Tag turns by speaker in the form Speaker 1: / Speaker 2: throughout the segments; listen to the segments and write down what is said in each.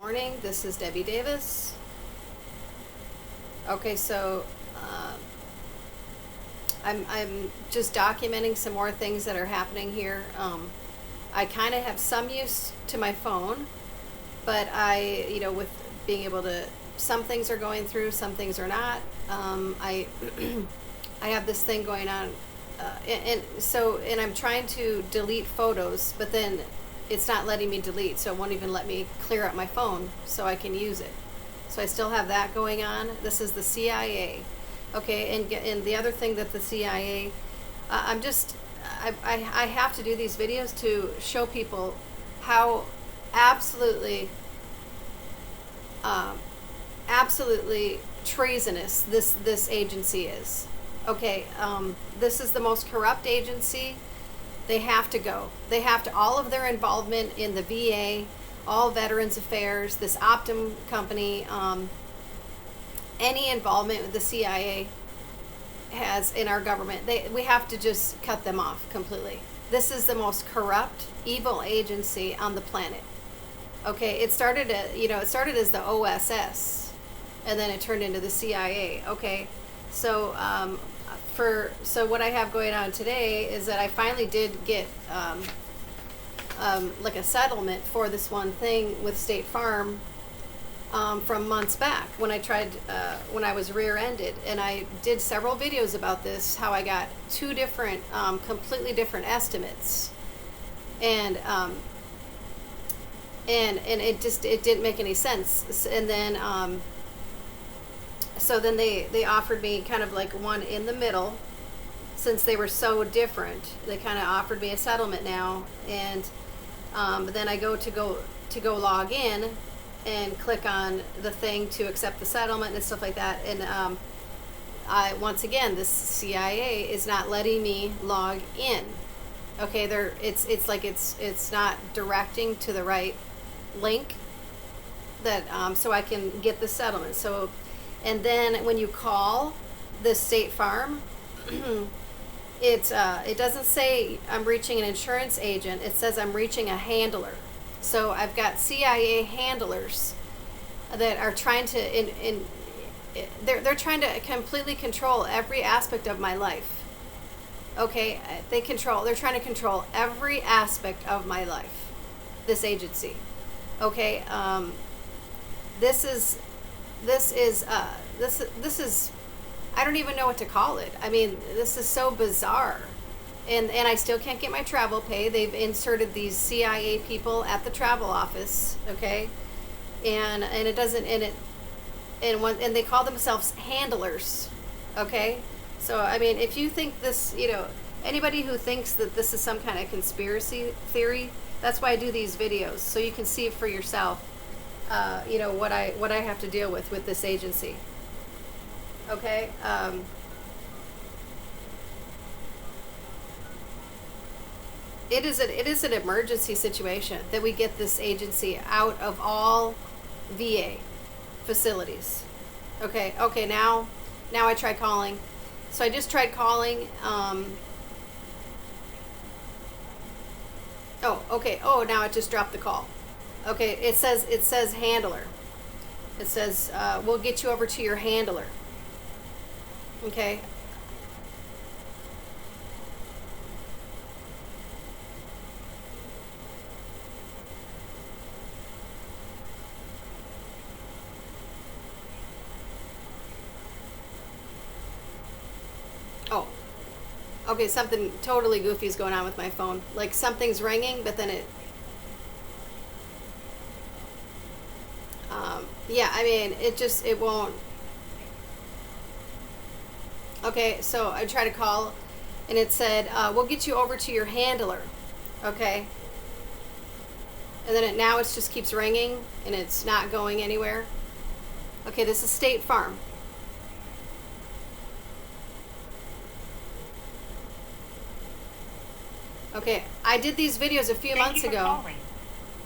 Speaker 1: Morning, this is Debbie Davis. Okay, so I'm just documenting some more things that are happening here. I kind of have some use to my phone, but with being able to, some things are going through, some things are not. I I have this thing going on, and I'm trying to delete photos, but then it's not letting me delete, so it won't even let me clear up my phone so I can use it. So I still have that going on. This is the CIA. Okay, and the other thing that the CIA, I have to do these videos to show people how absolutely treasonous this agency is. Okay, this is the most corrupt agency. They have to go. They have to, all of their involvement in the VA, all Veterans Affairs, this Optum company, any involvement with the CIA has in our government, we have to just cut them off completely. This is the most corrupt, evil agency on the planet. Okay, it started as the OSS, and then it turned into the CIA. Okay, so so what I have going on today is that I finally did get like a settlement for this one thing with State Farm from months back when I tried when I was rear-ended, and I did several videos about this, how I got two different completely different estimates, and it didn't make any sense. And then so then they offered me kind of like one in the middle, since they were so different. They kind of offered me a settlement now, and but then I go to go log in and click on the thing to accept the settlement and stuff like that, and once again, this CIA is not letting me log in. Okay, it's not directing to the right link that so I can get the settlement. So, and then when you call this State Farm, it doesn't say I'm reaching an insurance agent. It says I'm reaching a handler. So I've got CIA handlers that are trying to they're trying to completely control every aspect of my life. Okay, they're trying to control every aspect of my life. This agency. Okay, this is I don't even know what to call it. I mean, this is so bizarre. And I still can't get my travel pay. They've inserted these CIA people at the travel office, okay? And it doesn't, and they call themselves handlers, okay? So I mean, if you think this, anybody who thinks that this is some kind of conspiracy theory, that's why I do these videos, so you can see it for yourself. What I have to deal with this agency. Okay. It is an emergency situation that we get this agency out of all VA facilities. Okay. Now I try calling. So I just tried calling. Now it just dropped the call. Okay, it says handler. It says we'll get you over to your handler. Okay. Oh. Okay, something totally goofy is going on with my phone. Like something's ringing, but then it I mean, it won't. Okay, so I tried to call, and it said, we'll get you over to your handler. Okay. And then now it just keeps ringing, and it's not going anywhere. Okay, this is State Farm. Okay, I did these videos a few months ago.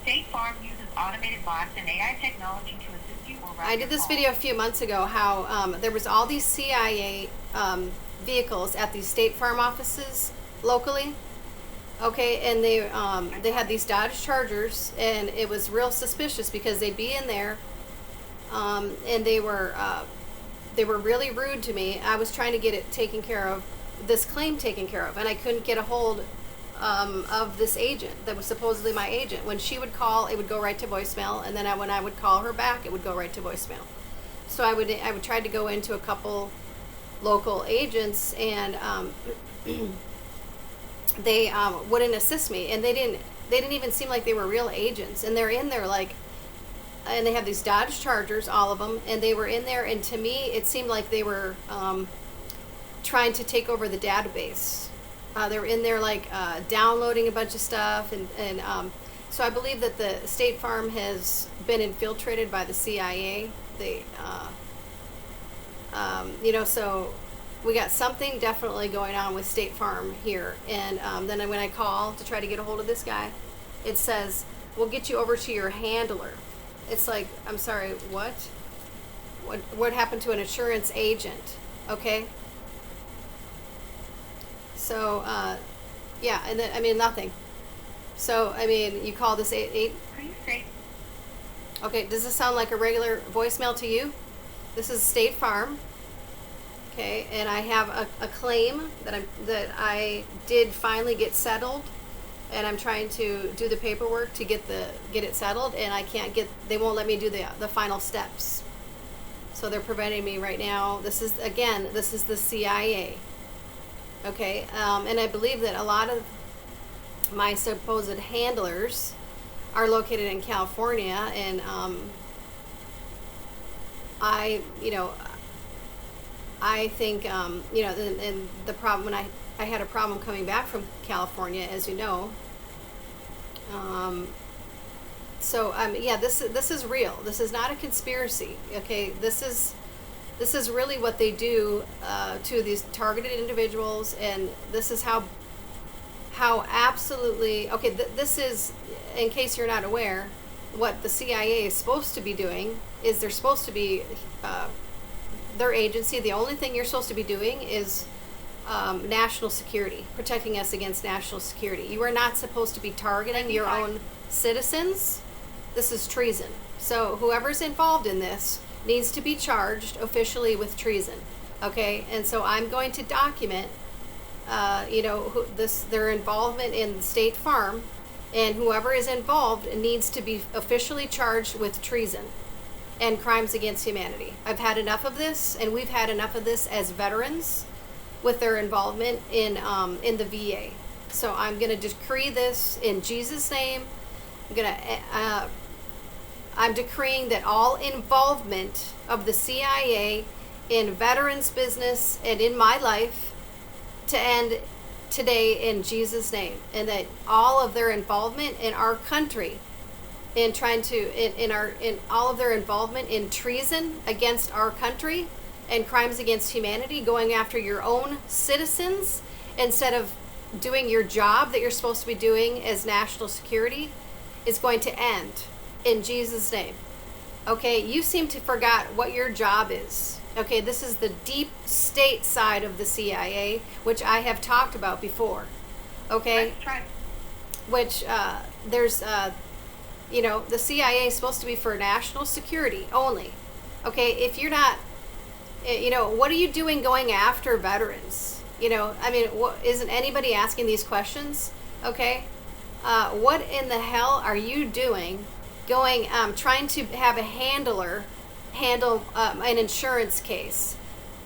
Speaker 2: State Farm uses automated bots and AI technology to assist you.
Speaker 1: I did this video a few months ago how there was all these CIA vehicles at these State Farm offices locally, Okay, and they had these Dodge Chargers, and it was real suspicious because they'd be in there, and they were really rude to me. I was trying to get it taken care of, this claim taken care of, and I couldn't get a hold of this agent that was supposedly my agent. When she would call, it would go right to voicemail, and then when I would call her back, it would go right to voicemail. So I would try to go into a couple local agents, and they wouldn't assist me, and they didn't even seem like they were real agents. And they're in there like, and they have these Dodge Chargers, all of them, and they were in there, and to me it seemed like they were trying to take over the database. They were in there like downloading a bunch of stuff, and so I believe that the State Farm has been infiltrated by the CIA. They so we got something definitely going on with State Farm here. And then when I call to try to get a hold of this guy, it says, we'll get you over to your handler. It's like, I'm sorry, what? What happened to an insurance agent? Okay. So, yeah, and then, I mean, nothing. So, I mean, you call this eight.
Speaker 2: Please say.
Speaker 1: Okay, does this sound like a regular voicemail to you? This is State Farm. Okay, and I have a claim that I did finally get settled, and I'm trying to do the paperwork to get it settled, and I can't get. They won't let me do the final steps. So they're preventing me right now. This is the CIA. Okay, and I believe that a lot of my supposed handlers are located in California, and I think, and the problem when I had a problem coming back from California, as you know. Yeah, this is real. This is not a conspiracy. Okay, this is really what they do to these targeted individuals, and this is how absolutely okay. This is, in case you're not aware, what the CIA is supposed to be doing is they're supposed to be. Their agency, the only thing you're supposed to be doing is national security, protecting us against national security. You are not supposed to be targeting your own citizens. This is treason. So whoever's involved in this needs to be charged officially with treason. Okay, and so I'm going to document, their involvement in State Farm, and whoever is involved needs to be officially charged with treason and crimes against humanity. I've had enough of this, and we've had enough of this as veterans with their involvement in the VA. So I'm going to decree this in Jesus' name. I'm decreeing that all involvement of the CIA in veterans business and in my life to end today in Jesus' name, and that all of their involvement in our country, in trying to in all of their involvement in treason against our country and crimes against humanity, going after your own citizens instead of doing your job that you're supposed to be doing as national security, is going to end in Jesus' name. Okay, you seem to forgot what your job is. Okay, this is the deep state side of the CIA, which I have talked about before. Okay,
Speaker 2: Let's try.
Speaker 1: which there's the CIA is supposed to be for national security only. Okay, if you're not, what are you doing going after veterans? Isn't anybody asking these questions? Okay, what in the hell are you doing going, trying to have a handler handle an insurance case?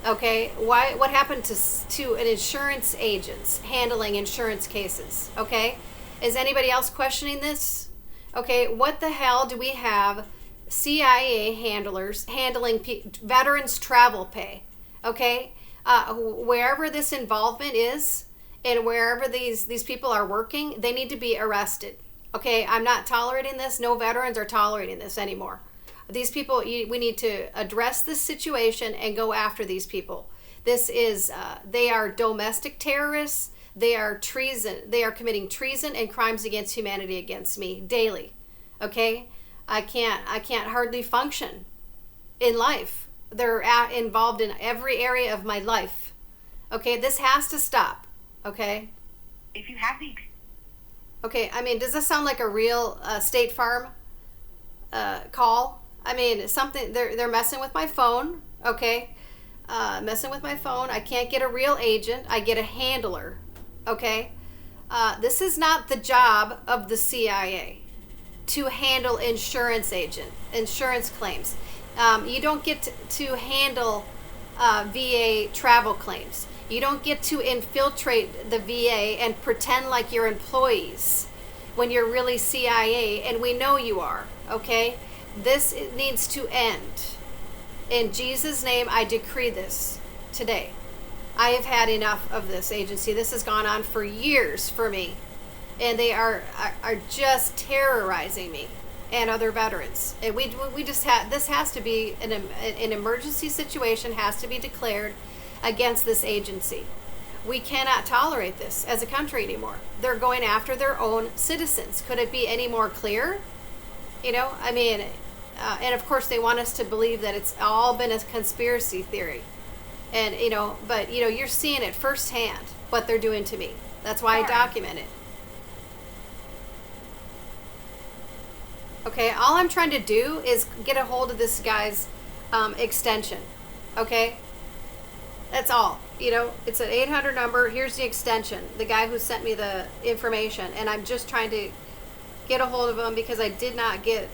Speaker 1: Okay, what happened to an insurance agents handling insurance cases? Okay, is anybody else questioning this? Okay, what the hell do we have CIA handlers handling veterans travel pay? Okay, wherever this involvement is and wherever these people are working, they need to be arrested. Okay, I'm not tolerating this. No veterans are tolerating this anymore. These people, we need to address this situation and go after these people. This is, they are domestic terrorists. They are treason. They are committing treason and crimes against humanity against me daily. Okay, I can't hardly function in life. They're involved in every area of my life. Okay, this has to stop. Okay.
Speaker 2: If you have the
Speaker 1: Okay, I mean, does this sound like a real State Farm call? I mean, something they're messing with my phone. Okay, messing with my phone. I can't get a real agent. I get a handler. Okay, this is not the job of the CIA to handle insurance claims. You don't get to handle VA travel claims. You don't get to infiltrate the VA and pretend like you're employees when you're really CIA, and we know you are, okay? This needs to end. In Jesus' name, I decree this today. I have had enough of this agency. This has gone on for years for me, and they are just terrorizing me and other veterans. And we just have, this has to be an emergency situation, has to be declared against this agency. We cannot tolerate this as a country anymore. They're going after their own citizens. Could it be any more clear? You know, I mean, and of course they want us to believe that it's all been a conspiracy theory. And, you know, but, you know, you're seeing it firsthand, what they're doing to me. That's why I document it. Okay, all I'm trying to do is get a hold of this guy's extension. Okay? That's all. You know, it's an 800 number. Here's the extension. The guy who sent me the information. And I'm just trying to get a hold of him because I did not get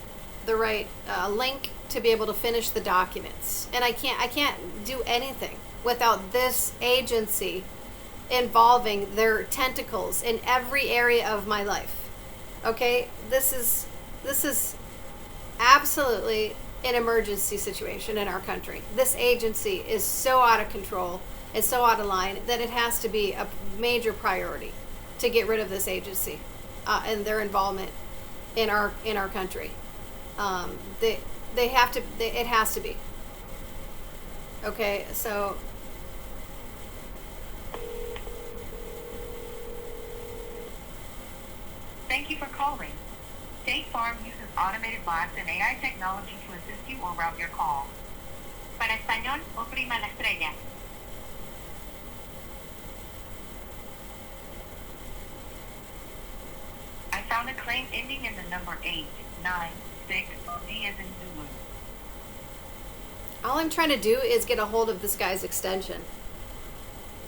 Speaker 1: the right link to be able to finish the documents. And I can't do anything without this agency involving their tentacles in every area of my life. Okay? This is absolutely an emergency situation in our country. This agency is so out of control, it's so out of line that it has to be a major priority to get rid of this agency and their involvement in our country. They have to. It has to be. Okay, so.
Speaker 2: Thank you for calling. State Farm uses automated bots and AI technology to assist you or route your call. Para español, oprima la estrella. I found a claim ending in the number 896 D as in Zulu.
Speaker 1: All I'm trying to do is get a hold of this guy's extension.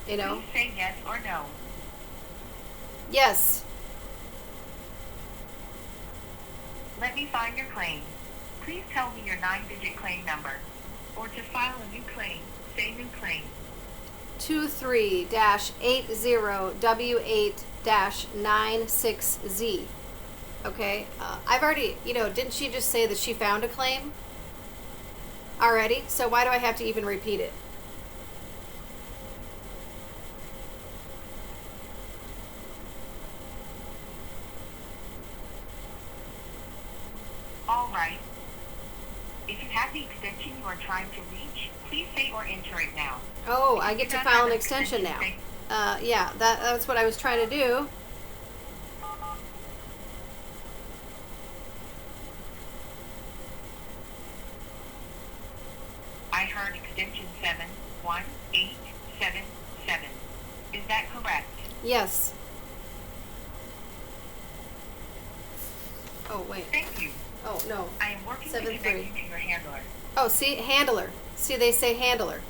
Speaker 1: You know?
Speaker 2: Please say yes or no.
Speaker 1: Yes.
Speaker 2: Let me find your claim. Please tell me your 9-digit claim number. Or to file a new claim, say new claim.
Speaker 1: 23-80W8-96Z. Okay, I've already, you know, didn't she just say that she found a claim already? So why do I have to even repeat it?
Speaker 2: All right. If you have the extension you are trying to reach, please say or enter it now.
Speaker 1: Oh, I get to file an extension now. Yeah, that's what I was trying to do.
Speaker 2: I heard extension 71877. Is that correct?
Speaker 1: Yes. Oh, wait.
Speaker 2: Thank you.
Speaker 1: Oh, no.
Speaker 2: I am working to
Speaker 1: 7-3.
Speaker 2: connect you to your handler.
Speaker 1: Oh, see, handler. See, they say handler.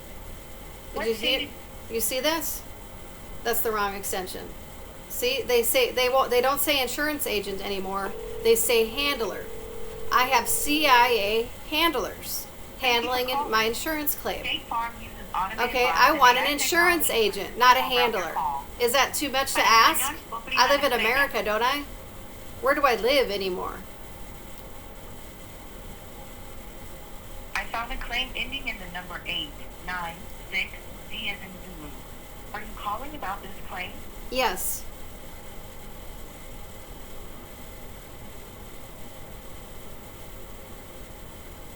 Speaker 2: What
Speaker 1: Did you see it?
Speaker 2: state
Speaker 1: You see this? That's the wrong extension. See, they say they don't say insurance agent anymore. They say handler. I have CIA handlers handling my insurance claim.
Speaker 2: State Farm uses automated
Speaker 1: Okay,
Speaker 2: bots
Speaker 1: I
Speaker 2: and
Speaker 1: want
Speaker 2: AI
Speaker 1: an insurance
Speaker 2: technology
Speaker 1: agent, not a
Speaker 2: to route your
Speaker 1: handler.
Speaker 2: call.
Speaker 1: Is that too much to
Speaker 2: Para
Speaker 1: ask?
Speaker 2: español, oprima
Speaker 1: I live
Speaker 2: la
Speaker 1: in
Speaker 2: estrella.
Speaker 1: America, don't I? Where do I live anymore?
Speaker 2: I found a claim ending in the number 896 D as in Zulu. Are you calling about this claim?
Speaker 1: Yes.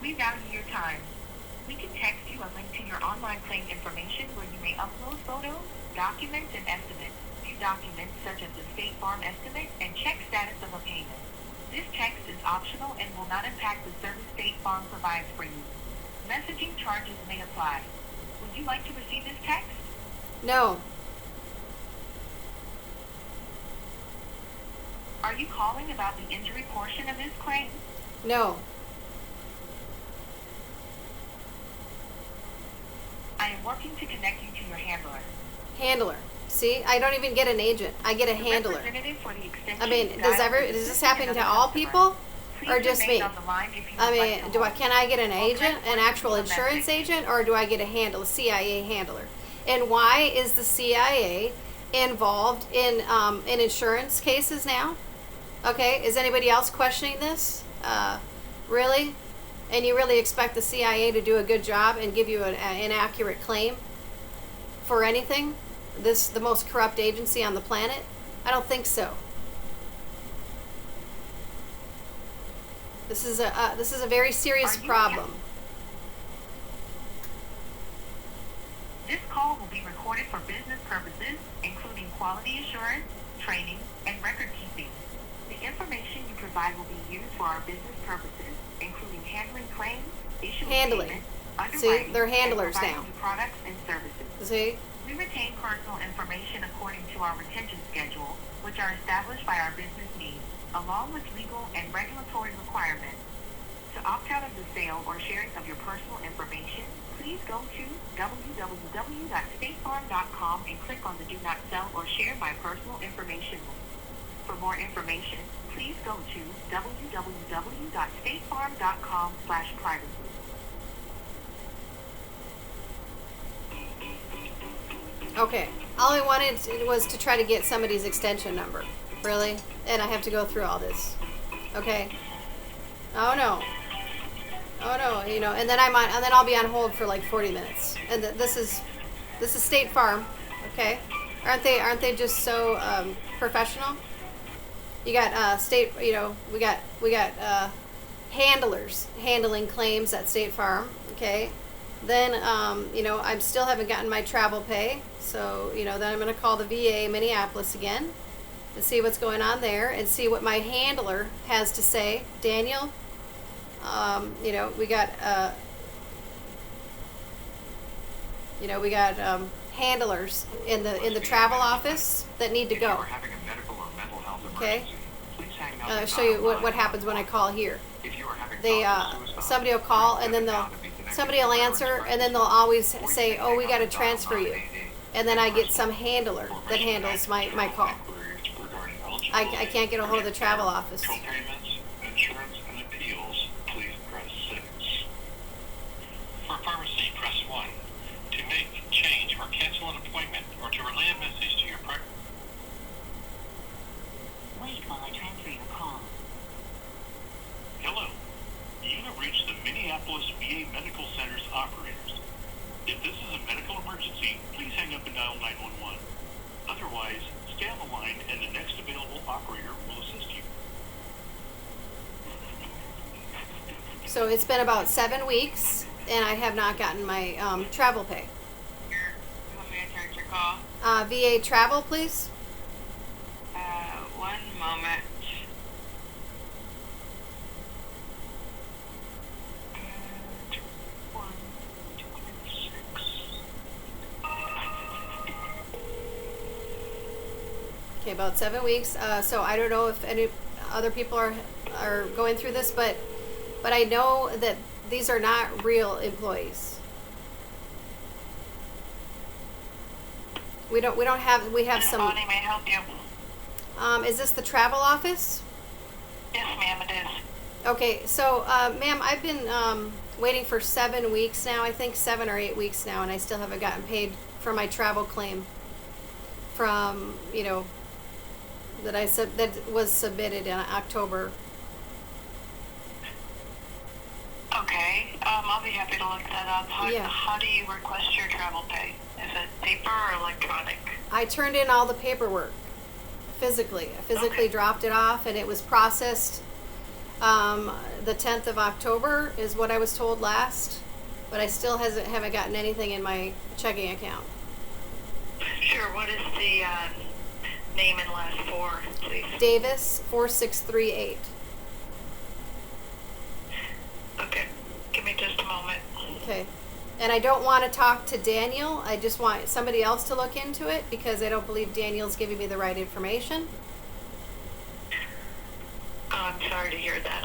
Speaker 2: We value your time. We can text you a link to your online claim information where you may upload photos, documents, and estimates. View documents such as the State Farm estimate and check status of a payment. This text is optional and will not impact the service State Farm provides for you. Messaging charges may apply. Would you like to receive this text?
Speaker 1: No.
Speaker 2: Are you calling about the injury portion of this claim?
Speaker 1: No.
Speaker 2: I am working to connect you to your handler.
Speaker 1: Handler. See, I don't even get an agent. I get a
Speaker 2: The
Speaker 1: handler.
Speaker 2: representative for the extension
Speaker 1: I mean,
Speaker 2: dialed
Speaker 1: does
Speaker 2: is
Speaker 1: this happen to
Speaker 2: another
Speaker 1: all
Speaker 2: customer.
Speaker 1: people,
Speaker 2: Please
Speaker 1: or just
Speaker 2: remain
Speaker 1: me?
Speaker 2: on the line if you
Speaker 1: I
Speaker 2: would
Speaker 1: mean,
Speaker 2: like to hold.
Speaker 1: can I get an
Speaker 2: We'll
Speaker 1: agent,
Speaker 2: transfer
Speaker 1: an
Speaker 2: you
Speaker 1: actual
Speaker 2: to a
Speaker 1: insurance
Speaker 2: message.
Speaker 1: agent, or do I get a CIA handler? And why is the CIA involved in insurance cases now? Okay, is anybody else questioning this? Really? And you really expect the CIA to do a good job and give you an inaccurate claim for anything? The most corrupt agency on the planet? I don't think so. This is a very serious
Speaker 2: Are you-
Speaker 1: problem.
Speaker 2: This call will be recorded for business purposes, including quality assurance, training, and record keeping. The information you provide will be used for our business purposes, including handling claims, issuing
Speaker 1: Handling.
Speaker 2: payments,
Speaker 1: See,
Speaker 2: underwriting,
Speaker 1: they're handlers
Speaker 2: and providing
Speaker 1: now.
Speaker 2: you products and services.
Speaker 1: See?
Speaker 2: We retain personal information according to our retention schedule, which are established by our business needs, along with legal and regulatory requirements. To opt out of the sale or sharing of your personal information, please go to www.statefarm.com and click on the Do Not Sell or Share My Personal Information link. For more information, please go to www.statefarm.com/privacy.
Speaker 1: Okay. All I wanted was to try to get somebody's extension number. Really? And I have to go through all this. Okay. Oh no. Oh no, you know, and then I'll be on hold for like 40 minutes. And this is State Farm, okay? Aren't they just so professional? You got state, you know, we got handlers handling claims at State Farm, okay? Then you know, I still haven't gotten my travel pay, so you know, then I'm going to call the VA Minneapolis again and see what's going on there and see what my handler has to say. Daniel, you know, we got handlers in the travel office that need to
Speaker 3: If you
Speaker 1: go.
Speaker 3: are having a medical or mental health
Speaker 1: Okay.
Speaker 3: emergency, please hang up
Speaker 1: I'll
Speaker 3: and
Speaker 1: show you
Speaker 3: dial
Speaker 1: what
Speaker 3: 911.
Speaker 1: happens when I call here.
Speaker 3: If you are having
Speaker 1: They
Speaker 3: thoughts of suicide,
Speaker 1: somebody will call
Speaker 3: please
Speaker 1: and then
Speaker 3: step down to be connected
Speaker 1: somebody
Speaker 3: to
Speaker 1: will
Speaker 3: the
Speaker 1: answer
Speaker 3: emergency
Speaker 1: and then they'll always
Speaker 3: or you
Speaker 1: say,
Speaker 3: can
Speaker 1: "Oh, we
Speaker 3: hang
Speaker 1: got
Speaker 3: up
Speaker 1: to
Speaker 3: and dial
Speaker 1: transfer you,"
Speaker 3: 988
Speaker 1: and then I get
Speaker 3: personal
Speaker 1: some handler that
Speaker 3: information
Speaker 1: handles my
Speaker 3: and
Speaker 1: call.
Speaker 3: inquiries regarding
Speaker 1: I
Speaker 3: eligibility,
Speaker 1: can't get a hold of the travel office.
Speaker 3: co-payments, insurance, and appeals, please press 6. For pharmacy, press 1. To make, change, or cancel an appointment, or to relay a message to your partner.
Speaker 2: Wait while I transfer your call.
Speaker 3: Hello. You have reached the Minneapolis VA Medical Center's operators. If this is a medical emergency, please hang up and dial 911. Otherwise, stay on the line and the next available operator will assist you.
Speaker 1: So it's been about 7 weeks, and I have not gotten my travel pay.
Speaker 2: Here, let me return your call.
Speaker 1: VA travel, please.
Speaker 2: 1 moment.
Speaker 1: Okay, about 7 weeks. So I don't know if any other people are going through this, but I know that these are not real employees. We have some.
Speaker 2: Bonnie, may I help you?
Speaker 1: Is this the travel office?
Speaker 2: Yes, ma'am, it is.
Speaker 1: Okay, so ma'am, I've been waiting for 7 weeks now. I think 7 or 8 weeks now, and I still haven't gotten paid for my travel claim from, you know, that was submitted in October.
Speaker 2: Okay, I'll be happy to look that up.
Speaker 1: Yeah.
Speaker 2: How do you request your travel pay? Is it paper or electronic?
Speaker 1: I turned in all the paperwork physically. I physically dropped it off, and it was processed the 10th of October is what I was told last, but I still haven't gotten anything in my checking account.
Speaker 2: Sure, what is the name and last four, please?
Speaker 1: Davis 4638.
Speaker 2: Okay, give me just a moment.
Speaker 1: Okay. And I don't want to talk to Daniel. I just want somebody else to look into it because I don't believe Daniel's giving me the right information.
Speaker 4: I'm sorry to hear that.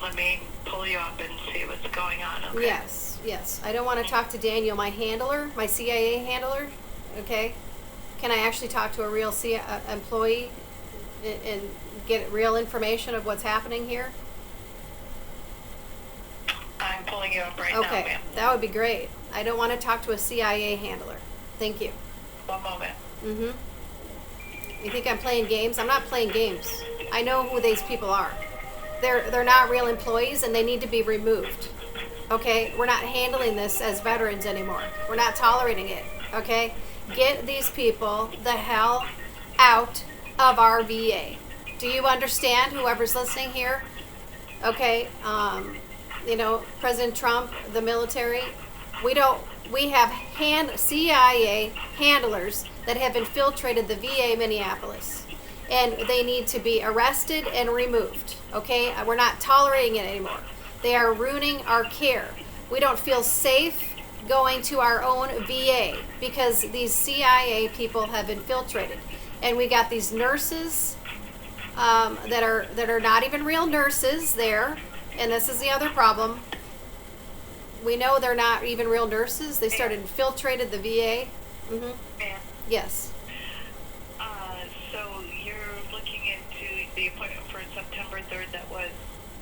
Speaker 4: Let me pull you up and see what's going on, okay?
Speaker 1: Yes. I don't want to talk to Daniel, my handler, my CIA handler. Okay. Can I actually talk to a real employee and get real information of what's happening here?
Speaker 4: I'm pulling you up right now,
Speaker 1: Okay,
Speaker 4: ma'am.
Speaker 1: that would be great. I don't want to talk to a CIA handler. Thank you.
Speaker 4: One moment.
Speaker 1: You think I'm playing games? I'm not playing games. I know who these people are. They're not real employees and they need to be removed. Okay? We're not handling this as veterans anymore. We're not tolerating it. Okay? Get these people the hell out of our VA. Do you understand, whoever's listening here? Okay, President Trump, the military, we have CIA handlers that have infiltrated the VA Minneapolis, and they need to be arrested and removed. Okay, we're not tolerating it anymore. They are ruining our care. We don't feel safe going to our own VA because these CIA people have infiltrated, and we got these nurses that are not even real nurses there, and this is the other problem. We know they're not even real nurses. They started infiltrated the VA.
Speaker 4: Ma'am,
Speaker 1: Yes.
Speaker 4: so you're looking into the appointment for September 3rd that was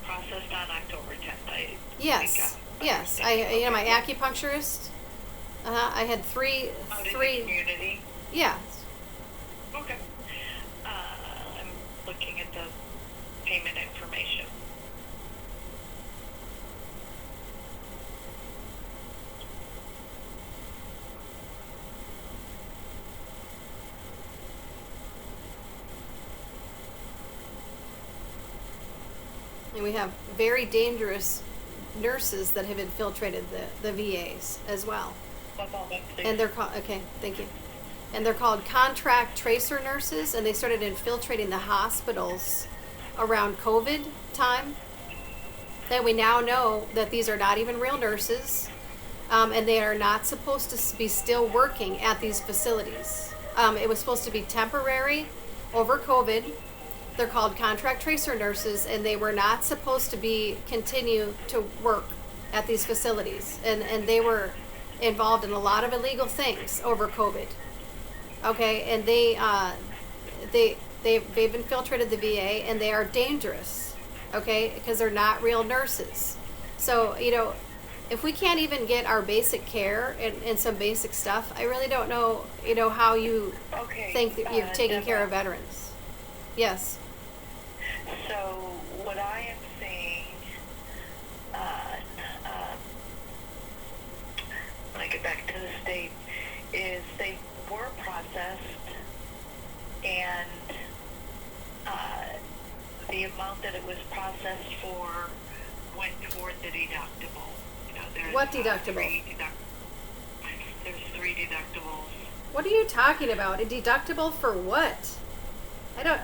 Speaker 4: processed on October 10th.
Speaker 1: Yes.
Speaker 4: Yes.
Speaker 1: My acupuncturist. I had three.
Speaker 4: Out in the community.
Speaker 1: Yeah.
Speaker 4: Okay. I'm looking at the payment information.
Speaker 1: And we have very dangerous nurses that have infiltrated the VAs as well.
Speaker 4: One moment, please.
Speaker 1: And they're called, okay, thank you. And they're called contract tracer nurses, and they started infiltrating the hospitals around COVID time. Then we now know that these are not even real nurses, and they are not supposed to be still working at these facilities. It was supposed to be temporary over COVID. They're called contract tracer nurses, and they were not supposed to continue to work at these facilities, and they were involved in a lot of illegal things over COVID. Okay, and they've infiltrated the VA, and they are dangerous. Okay, because they're not real nurses. So if we can't even get our basic care and some basic stuff, I really don't know how you think that you're taking care of veterans. Yes.
Speaker 4: So what I am seeing, when I get back to the state, is they were processed, and the amount that it was processed for went toward the deductible. There's,
Speaker 1: What deductible?
Speaker 4: There's 3 deductibles.
Speaker 1: What are you talking about? A deductible for what? I don't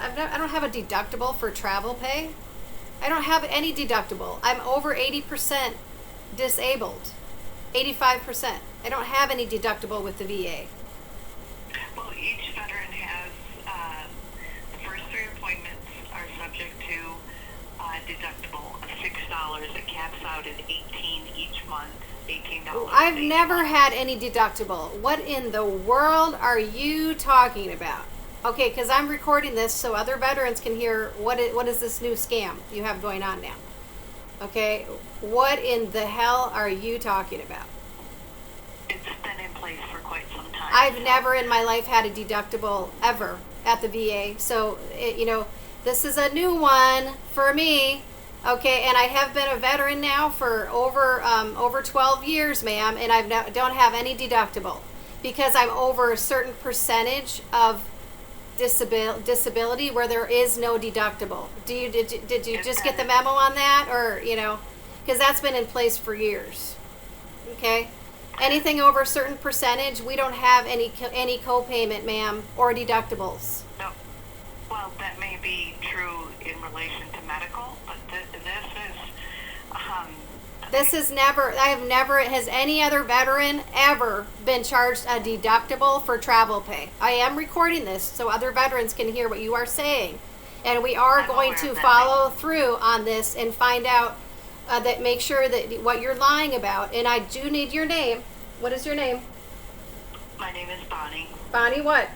Speaker 1: have a deductible for travel pay. I don't have any deductible. I'm over 80% disabled. 85%. I don't have any deductible with the VA.
Speaker 4: Well, each veteran has, the first 3 appointments are subject to deductible of $6. It caps out at $18 each month. $18.
Speaker 1: I've never had any deductible. What in the world are you talking about? Okay, because I'm recording this so other veterans can hear what is this new scam you have going on now. Okay, what in the hell are you talking about?
Speaker 4: It's been in place for quite some time.
Speaker 1: I've never in my life had a deductible ever at the VA. So, this is a new one for me. Okay, and I have been a veteran now for over 12 years, ma'am, and I don't have any deductible because I'm over a certain percentage of disability where there is no deductible. Did you just get the memo on that, or because that's been in place for years? Okay, anything over a certain percentage, we don't have any co-payment, ma'am, or deductibles.
Speaker 4: No. Well, that may be true in relation to medical, but has any other veteran ever been charged a deductible for travel pay? I am recording this so other veterans can hear what you are saying.
Speaker 1: And we are
Speaker 4: I'm
Speaker 1: going
Speaker 4: aware
Speaker 1: to
Speaker 4: of that,
Speaker 1: follow through on this and find out that make sure that what you're lying about. And I do need your name. What is your name?
Speaker 4: My name is Bonnie.
Speaker 1: Bonnie what?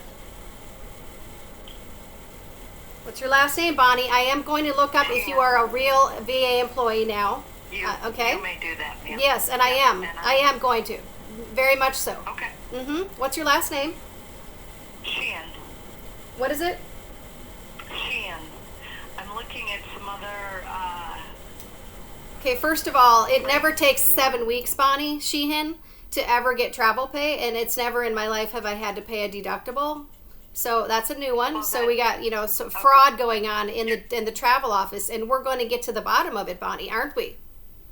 Speaker 1: What's your last name, Bonnie? I am going to look up if you are a real VA employee now. Okay?
Speaker 4: You may do that, ma'am.
Speaker 1: Yes, and I
Speaker 4: Yep,
Speaker 1: am.
Speaker 4: and
Speaker 1: I am going to. Very much so.
Speaker 4: Okay.
Speaker 1: What's your last name?
Speaker 4: Sheehan.
Speaker 1: What is it?
Speaker 4: Sheehan. I'm looking at some other,
Speaker 1: Okay, first of all, it never takes 7 weeks, Bonnie Sheehan, to ever get travel pay, and it's never in my life have I had to pay a deductible. So that's a new one.
Speaker 4: Well,
Speaker 1: So we got, fraud going on in the travel office, and we're going to get to the bottom of it, Bonnie, aren't we?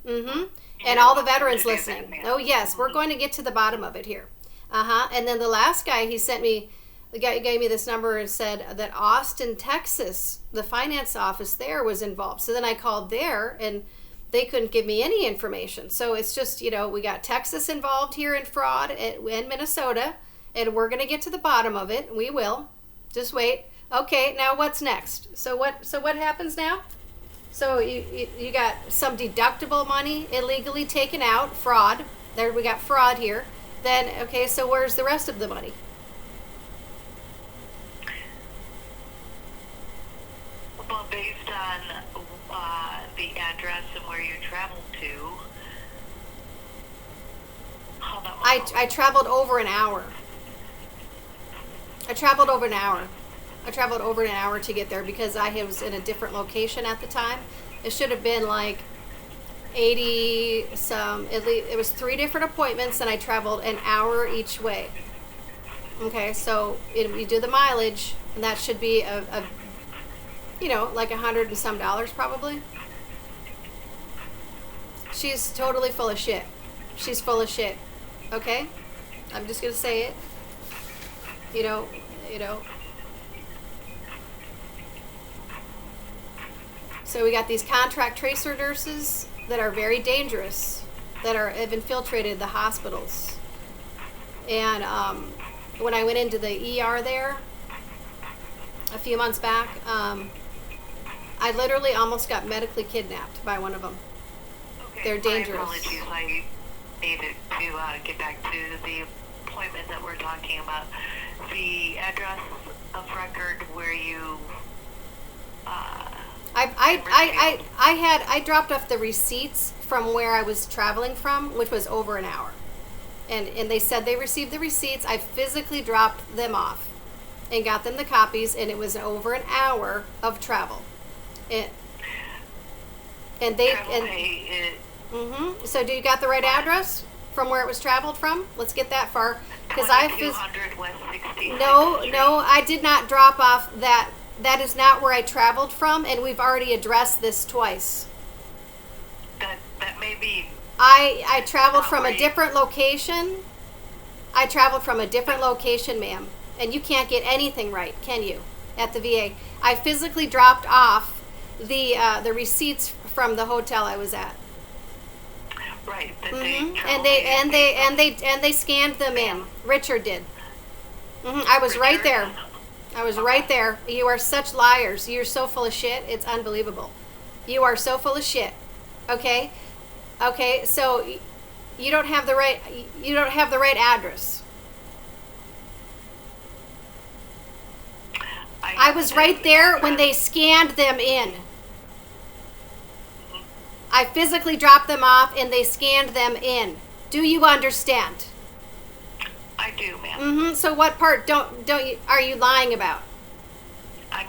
Speaker 1: And all the veterans listening. Oh yes, we're going to get to the bottom of it here. And then the last guy, he sent me, the guy gave me this number and said that Austin, Texas, the finance office there was involved. So then I called there, and they couldn't give me any information. So it's just, we got Texas involved here in fraud in Minnesota, and we're going to get to the bottom of it. We will. Just wait. Okay, now what's next? So what happens now? So you got some deductible money illegally taken out, fraud. There we got fraud here. Then, okay, so where's the rest of the money?
Speaker 4: well, based on the address and where you traveled to. Hold on.
Speaker 1: I traveled over an hour. I traveled over an hour to get there because I was in a different location at the time. It should have been like 80 some, at least it was 3 different appointments, and I traveled an hour each way. Okay, so we do the mileage, and that should be like $100 and some probably. She's totally full of shit. She's full of shit. Okay? I'm just gonna say it. You know. So we got these contract tracer nurses that are very dangerous, that have infiltrated the hospitals. And when I went into the ER there a few months back, I literally almost got medically kidnapped by one of them.
Speaker 4: Okay,
Speaker 1: They're dangerous.
Speaker 4: My apologies. I needed to get back to the appointment that we're talking about. The address of record where you.
Speaker 1: I dropped off the receipts from where I was traveling from, which was over an hour. And they said they received the receipts. I physically dropped them off and got them the copies, and it was over an hour of travel. So do you got the right address from where it was traveled from? Let's get that far, because I
Speaker 4: 2200 West 60th
Speaker 1: no, I did not drop off that. That is not where I traveled from, and we've already addressed this twice.
Speaker 4: That may be.
Speaker 1: I traveled from a different location. I traveled from a different location, ma'am, and you can't get anything right, can you? At the VA, I physically dropped off the receipts from the hotel I was at.
Speaker 4: Right.
Speaker 1: And they scanned them in. Richard did. I was right there. Right there. You are such liars. You're so full of shit. It's unbelievable. You are so full of shit. Okay? Okay, so you don't have the right address. I was right there when they scanned them in. I physically dropped them off and they scanned them in. Do you understand?
Speaker 4: I do, ma'am.
Speaker 1: So what part are you lying about?
Speaker 4: I'm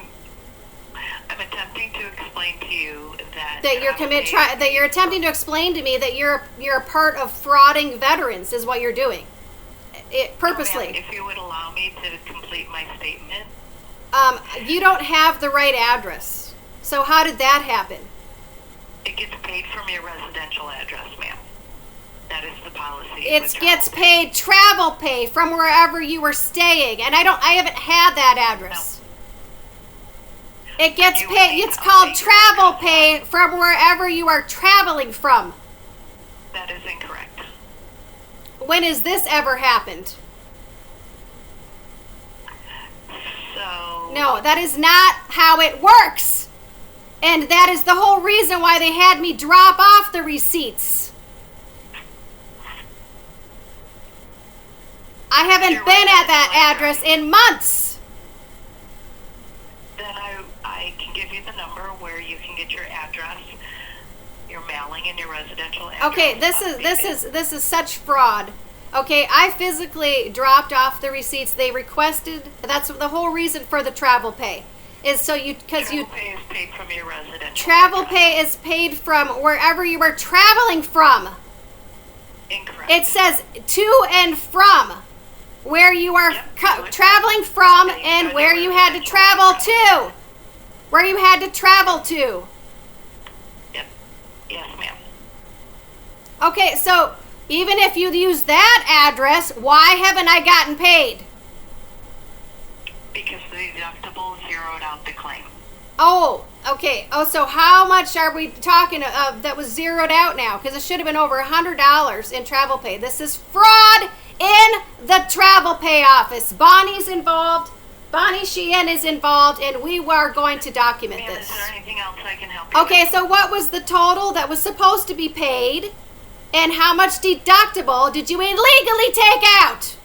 Speaker 4: attempting to explain to you that
Speaker 1: you're attempting to explain to me that you're a part of frauding veterans is what you're doing. Purposely.
Speaker 4: If you would allow me to complete my statement.
Speaker 1: You don't have the right address. So how did that happen?
Speaker 4: It gets paid from your residential address, ma'am. That is the policy.
Speaker 1: It gets paid travel pay from wherever you were staying, and I haven't had that address. No. It gets paid. It's called travel pay from wherever you are traveling from.
Speaker 4: That is incorrect.
Speaker 1: When has this ever happened?
Speaker 4: So.
Speaker 1: No, that is not how it works. And that is the whole reason why they had me drop off the receipts. I haven't been at that address in months.
Speaker 4: Then I can give you the number where you can get your address, your mailing, and your residential address.
Speaker 1: Okay, this is such fraud. Okay, I physically dropped off the receipts. They requested. That's the whole reason for the travel pay. Is so you because you
Speaker 4: Travel pay is paid from your residential
Speaker 1: travel
Speaker 4: address.
Speaker 1: pay is paid from wherever you were traveling from.
Speaker 4: Incorrect.
Speaker 1: It says to and from where you are
Speaker 4: Yep.
Speaker 1: traveling from
Speaker 4: Yeah, you
Speaker 1: and
Speaker 4: got
Speaker 1: where
Speaker 4: your
Speaker 1: you had to
Speaker 4: residential
Speaker 1: travel
Speaker 4: address.
Speaker 1: to. Where you had to travel to.
Speaker 4: Yep. Yes, ma'am.
Speaker 1: Okay, so even if you use that address, why haven't I gotten paid?
Speaker 4: Because the deductible zeroed out the claim.
Speaker 1: Oh, okay. Oh, so how much are we talking of that was zeroed out now? Because it should have been over $100 in travel pay. This is fraud in the travel pay office. Bonnie's involved. Bonnie Sheehan is involved, and we are going to document
Speaker 4: Ma'am,
Speaker 1: this.
Speaker 4: is there anything else I can help you
Speaker 1: Okay,
Speaker 4: with?
Speaker 1: so what was the total that was supposed to be paid? And how much deductible did you illegally take out?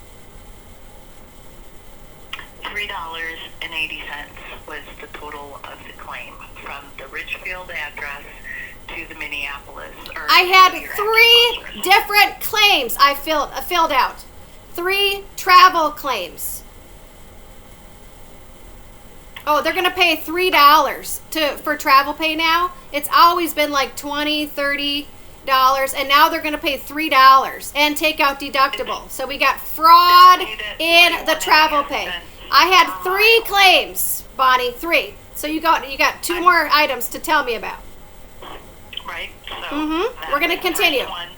Speaker 4: $3.80 was the total of the claim from the Richfield address to the Minneapolis. Or
Speaker 1: I had
Speaker 4: your
Speaker 1: 3
Speaker 4: address.
Speaker 1: different claims I filled out. 3 travel claims. Oh, they're going to pay $3 for travel pay now? It's always been like $20, $30, and now they're going to pay $3 and take out deductible. So we got fraud in the travel pay. I had 3 claims, Bonnie, 3. So you got 2 more items to tell me about.
Speaker 4: Right? So
Speaker 1: Mhm.
Speaker 4: that
Speaker 1: We're gonna
Speaker 4: was the first
Speaker 1: continue.
Speaker 4: one.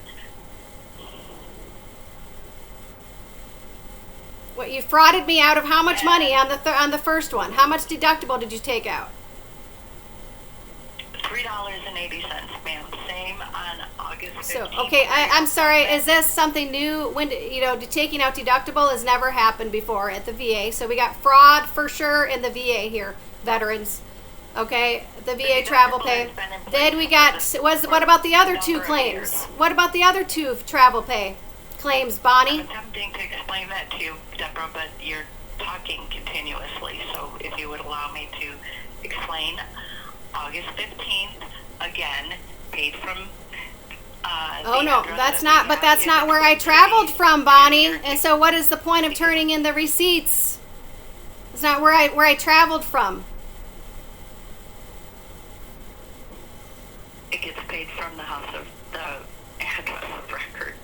Speaker 1: What, you frauded me out of how much money on the first one? How much deductible did you take out?
Speaker 4: $3.80, ma'am. Same on August 15th.
Speaker 1: So okay, I'm sorry. Is this something new? When taking out deductible has never happened before at the VA. So we got fraud for sure in the VA here, veterans. Okay, the VA travel pay. Then we got what about the other 2 claims? What about the other 2 travel pay claims,
Speaker 4: I'm
Speaker 1: Bonnie?
Speaker 4: attempting to explain that to you, Deborah, but you're talking continuously. So if you would allow me to explain, August 15th, again, paid from.
Speaker 1: Oh
Speaker 4: the
Speaker 1: no,
Speaker 4: address
Speaker 1: that's
Speaker 4: that
Speaker 1: not.
Speaker 4: we
Speaker 1: But
Speaker 4: have
Speaker 1: that's
Speaker 4: in
Speaker 1: not
Speaker 4: the
Speaker 1: where I
Speaker 4: Twin
Speaker 1: traveled
Speaker 4: Cities.
Speaker 1: from, Bonnie. And so, what is the point of turning in the receipts? It's not where I traveled from.
Speaker 4: It gets paid from the house of the address of record.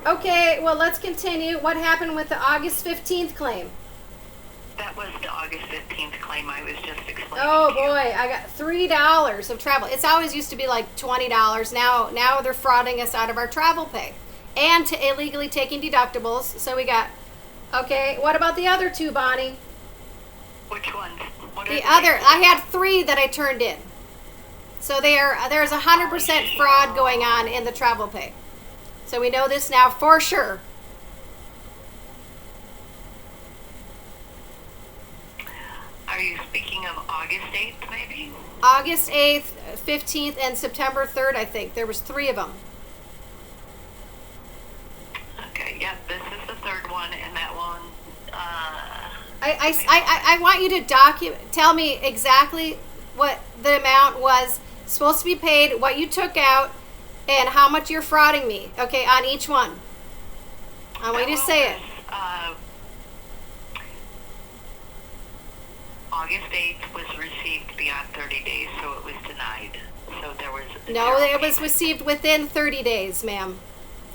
Speaker 1: Okay, well, let's continue. What happened with the August 15th claim?
Speaker 4: That was the August 15th claim I was just explaining.
Speaker 1: Oh
Speaker 4: to you.
Speaker 1: boy, I got $3 of travel. It's always used to be like $20. Now they're frauding us out of our travel pay and illegally taking deductibles. So we got. Okay, what about the other 2, Bonnie?
Speaker 4: Which ones? What are
Speaker 1: The other,
Speaker 4: names?
Speaker 1: I had 3 that I turned in. So there's 100% fraud going on in the travel pay. So we know this now for sure.
Speaker 4: Are you speaking of August 8th, maybe?
Speaker 1: August 8th, 15th, and September 3rd, I think. There was 3 of them.
Speaker 4: Okay, yeah, this is the third one, and that one,
Speaker 1: I want you to tell me exactly what the amount was supposed to be paid, what you took out, and how much you're frauding me, okay, on each one. I want you to say it.
Speaker 4: August 8th was received beyond 30 days, so it was denied. So there was
Speaker 1: No,
Speaker 4: zero
Speaker 1: it was
Speaker 4: payment.
Speaker 1: received within 30 days, ma'am.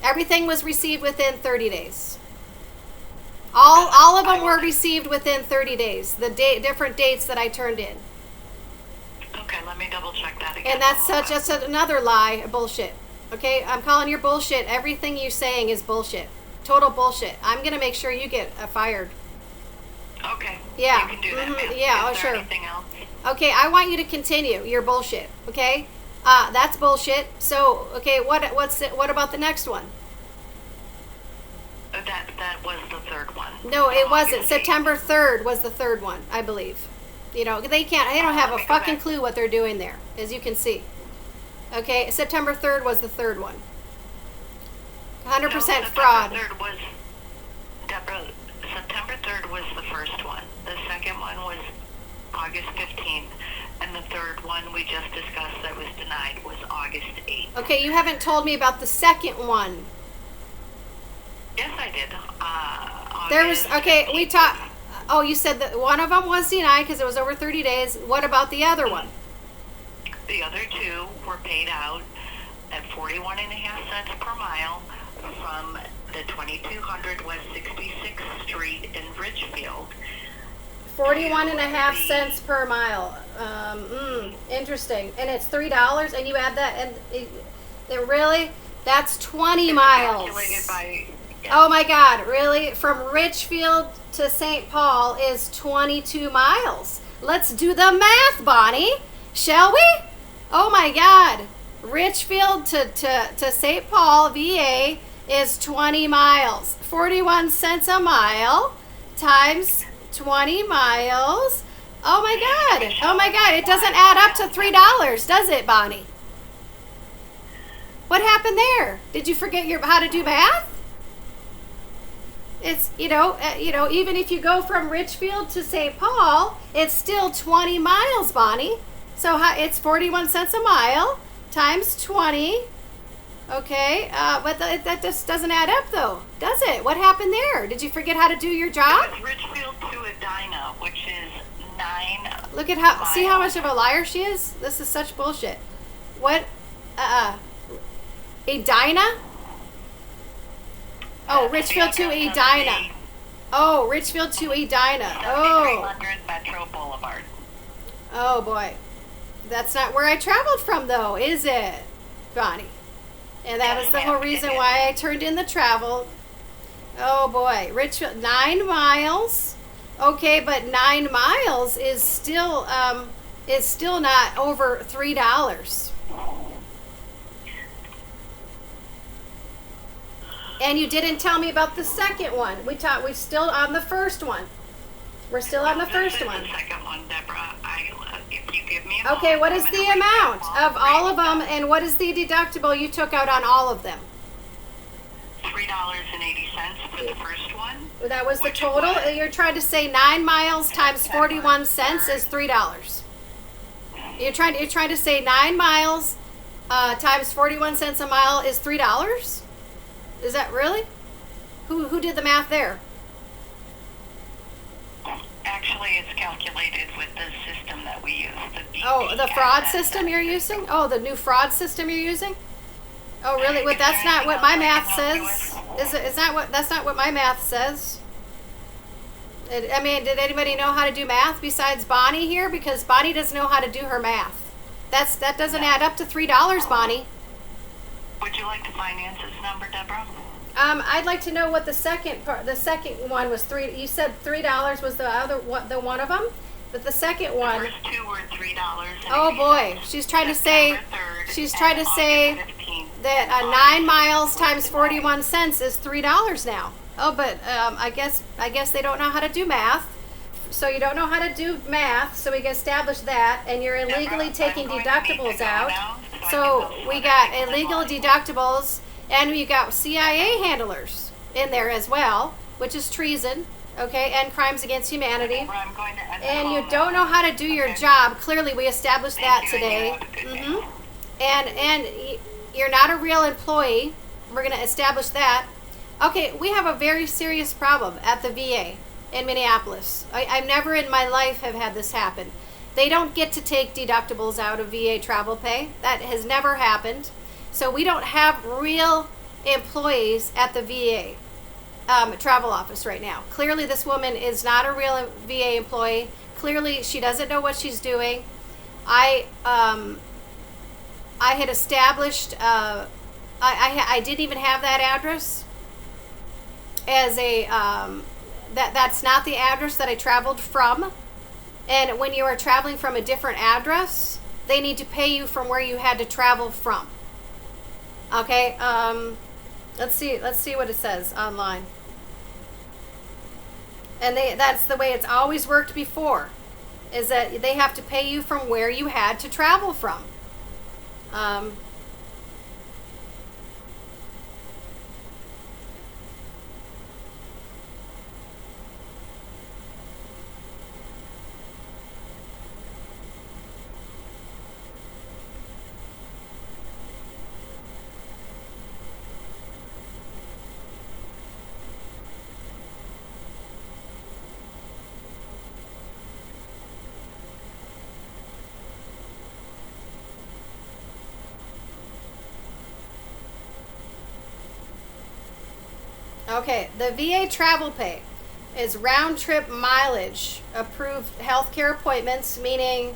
Speaker 1: Everything was received within 30 days. All of them were received within 30 days. The different dates that I turned in.
Speaker 4: Okay, let me double check that again.
Speaker 1: And that's just another lie, bullshit. Okay, I'm calling your bullshit. Everything you're saying is bullshit. Total bullshit. I'm gonna make sure you get fired.
Speaker 4: Okay.
Speaker 1: Yeah,
Speaker 4: You can do that,
Speaker 1: mhm,
Speaker 4: ma'am.
Speaker 1: yeah,
Speaker 4: Is
Speaker 1: oh,
Speaker 4: there
Speaker 1: sure.
Speaker 4: anything else?
Speaker 1: Okay, I want you to continue your bullshit. Okay, that's bullshit. So, okay, what about the next one?
Speaker 4: The But that was the third one.
Speaker 1: No, it
Speaker 4: From
Speaker 1: wasn't.
Speaker 4: August 8th.
Speaker 1: September 3rd was the third one, I believe. They don't have a
Speaker 4: Let me go
Speaker 1: fucking
Speaker 4: back.
Speaker 1: clue what they're doing there, as you can see. Okay, September 3rd was the third one. 100%
Speaker 4: No,
Speaker 1: fraud.
Speaker 4: September 3rd was the first one. The second one was August 15th. And the third one we just discussed that was denied was August 8th.
Speaker 1: Okay, you haven't told me about the second one.
Speaker 4: Yes, I did.
Speaker 1: There was,
Speaker 4: August
Speaker 1: okay,
Speaker 4: 15th.
Speaker 1: we talked, oh, you said that one of them was denied because it was over 30 days. What about the other one?
Speaker 4: The other two were paid out at 41.5 cents per mile from the 2200 West 66th Street in Ridgefield.
Speaker 1: 41.5 cents per mile. Interesting. And it's $3, and you add that, and it really, that's 20 miles.
Speaker 4: Calculated by,
Speaker 1: Oh my God, really? From Richfield to St. Paul is 22 miles. Let's do the math, Bonnie. Shall we? Oh my God. Richfield to St. Paul, VA, is 20 miles. 41 cents a mile times 20 miles. Oh my God. Oh my God. It doesn't add up to $3, does it, Bonnie? What happened there? Did you forget how to do math? It's, even if you go from Richfield to St. Paul, it's still 20 miles, Bonnie. So it's 41 cents a mile times 20. Okay, but that just doesn't add up, though, does it? What happened there? Did you forget how to do your job?
Speaker 4: It's Ridgefield to Edina, which is 9
Speaker 1: Look at how, see how
Speaker 4: miles.
Speaker 1: much of a liar she is? This is such bullshit. What, Edina? Oh, Richfield to Edina. Oh, Richfield to Edina. Oh.
Speaker 4: 7300 Metro Boulevard.
Speaker 1: Oh boy. That's not where I traveled from, though, is it, Bonnie? And that was the whole reason why I turned in the travel. Oh boy. Richfield, 9 miles. Okay, but 9 miles is still not over $3. And you didn't tell me about the second one. We're still on the first one. We're still on the first one.
Speaker 4: The second one, Deborah. If you give me a
Speaker 1: Okay,
Speaker 4: moment,
Speaker 1: what
Speaker 4: I'm
Speaker 1: is
Speaker 4: gonna
Speaker 1: the
Speaker 4: read
Speaker 1: amount
Speaker 4: them
Speaker 1: of all of
Speaker 4: three.
Speaker 1: them, and what is the deductible you took out on all of them?
Speaker 4: $3.80 for the first one.
Speaker 1: That was the
Speaker 4: Which
Speaker 1: total.
Speaker 4: was-
Speaker 1: You're trying to say 9 miles times 41 cents is $3. You're trying to say 9 miles times 41 cents a mile is $3? Is that really? Who did the math there?
Speaker 4: Actually, it's calculated with the system that we use.
Speaker 1: Oh, the fraud system you're using? Oh, the new fraud system you're using? Oh, really? But that's not what my math says. That's not what my math says. I mean, did anybody know how to do math besides Bonnie here? Because Bonnie doesn't know how to do her math. That doesn't add up to $3, Bonnie.
Speaker 4: Would you like to finance this number, Deborah?
Speaker 1: I'd like to know what the second one was. You said $3 was the one of them, but the second
Speaker 4: The
Speaker 1: one.
Speaker 4: first two were $3.
Speaker 1: Oh boy, she's trying to say that 9 miles times 41 cents is $3 now. Oh, but I guess they don't know how to do math. So you don't know how to do math, so we can establish that, and you're illegally taking deductibles out. So we got illegal deductibles, and we got CIA handlers in there as well, which is treason, okay, and crimes against humanity.
Speaker 4: I'm going to end the
Speaker 1: And
Speaker 4: call
Speaker 1: you
Speaker 4: now.
Speaker 1: don't know how to do your job. Clearly, we established that
Speaker 4: Thank you,
Speaker 1: today.
Speaker 4: and you have a good day.
Speaker 1: And you're not a real employee. We're going to establish that. Okay, we have a very serious problem at the VA in Minneapolis. I've never in my life have had this happen. They don't get to take deductibles out of VA travel pay. That has never happened. So we don't have real employees at the VA travel office right now. Clearly, this woman is not a real VA employee. Clearly, she doesn't know what she's doing. I had established. I didn't even have that address as a. That's not the address that I traveled from. And when you are traveling from a different address, they need to pay you from where you had to travel from. Okay. Let's see what it says online. And that's the way it's always worked before, is that they have to pay you from where you had to travel from. Okay, the VA travel pay is round trip mileage, approved healthcare appointments, meaning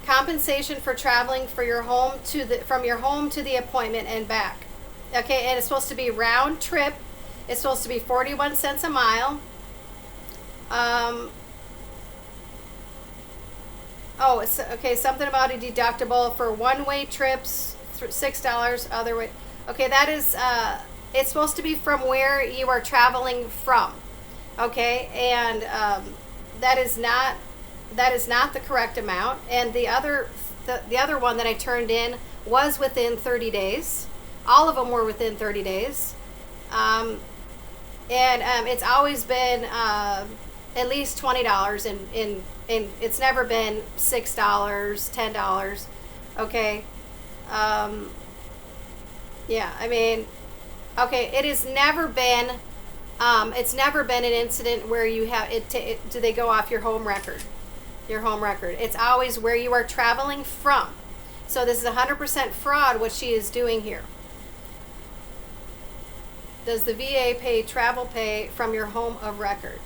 Speaker 1: compensation for traveling for your home to the from your home to the appointment and back. Okay, and it's supposed to be round trip. It's supposed to be 41 cents a mile. Oh, it's, okay, something about a deductible for one-way trips, $6 other way. Okay, that is it's supposed to be from where you are traveling from. Okay, and that is not the correct amount. And the other one that I turned in was within 30 days. All of them were within 30 days. And it's always been at least $20 in it's never been $6, $10. Okay. Yeah, I mean, okay, it has never been it's never been an incident where you have do they go off your home record? Your home record. It's always where you are traveling from. So this is 100% fraud what she is doing here. Does the VA pay travel pay from your home of record?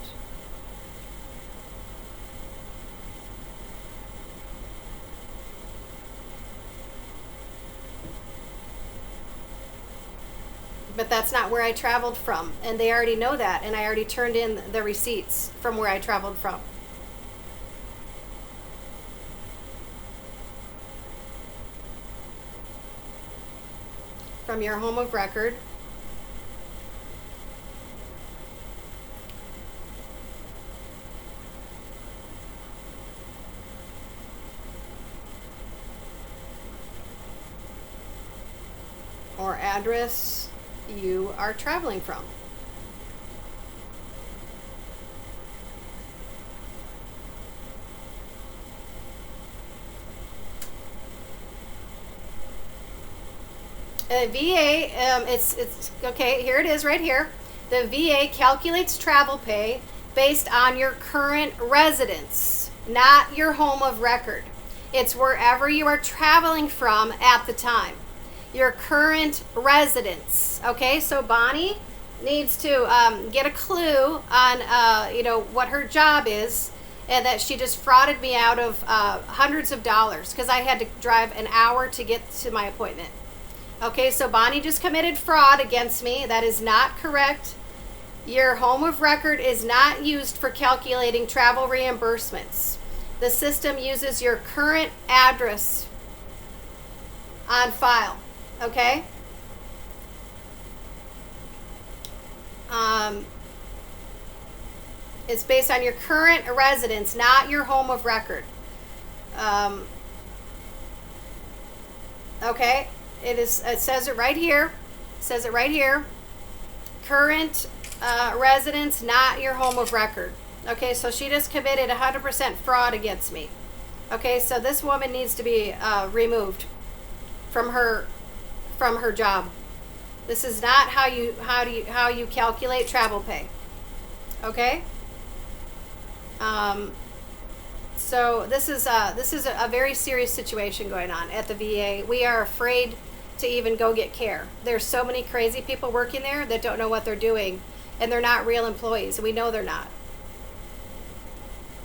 Speaker 1: But that's not where I traveled from, and they already know that, and I already turned in the receipts from where I traveled from. From your home of record. Or address you are traveling from. VA, it's okay, here it is right here. The VA calculates travel pay based on your current residence, not your home of record. It's wherever you are traveling from at the time. Your current residence. Okay, so Bonnie needs to get a clue on what her job is, and that she just frauded me out of hundreds of dollars because I had to drive an hour to get to my appointment. Okay, so Bonnie just committed fraud against me. That is not correct. Your home of record is not used for calculating travel reimbursements. The system uses your current address on file. Okay? It's based on your current residence, not your home of record. Okay? It says it right here. It says it right here. Current residence, not your home of record. Okay, so she just committed 100% fraud against me. Okay, so this woman needs to be removed from her job. This is not how you calculate travel pay. Okay? So this is a very serious situation going on at the VA. We are afraid to even go get care. There's so many crazy people working there that don't know what they're doing, and they're not real employees. We know they're not.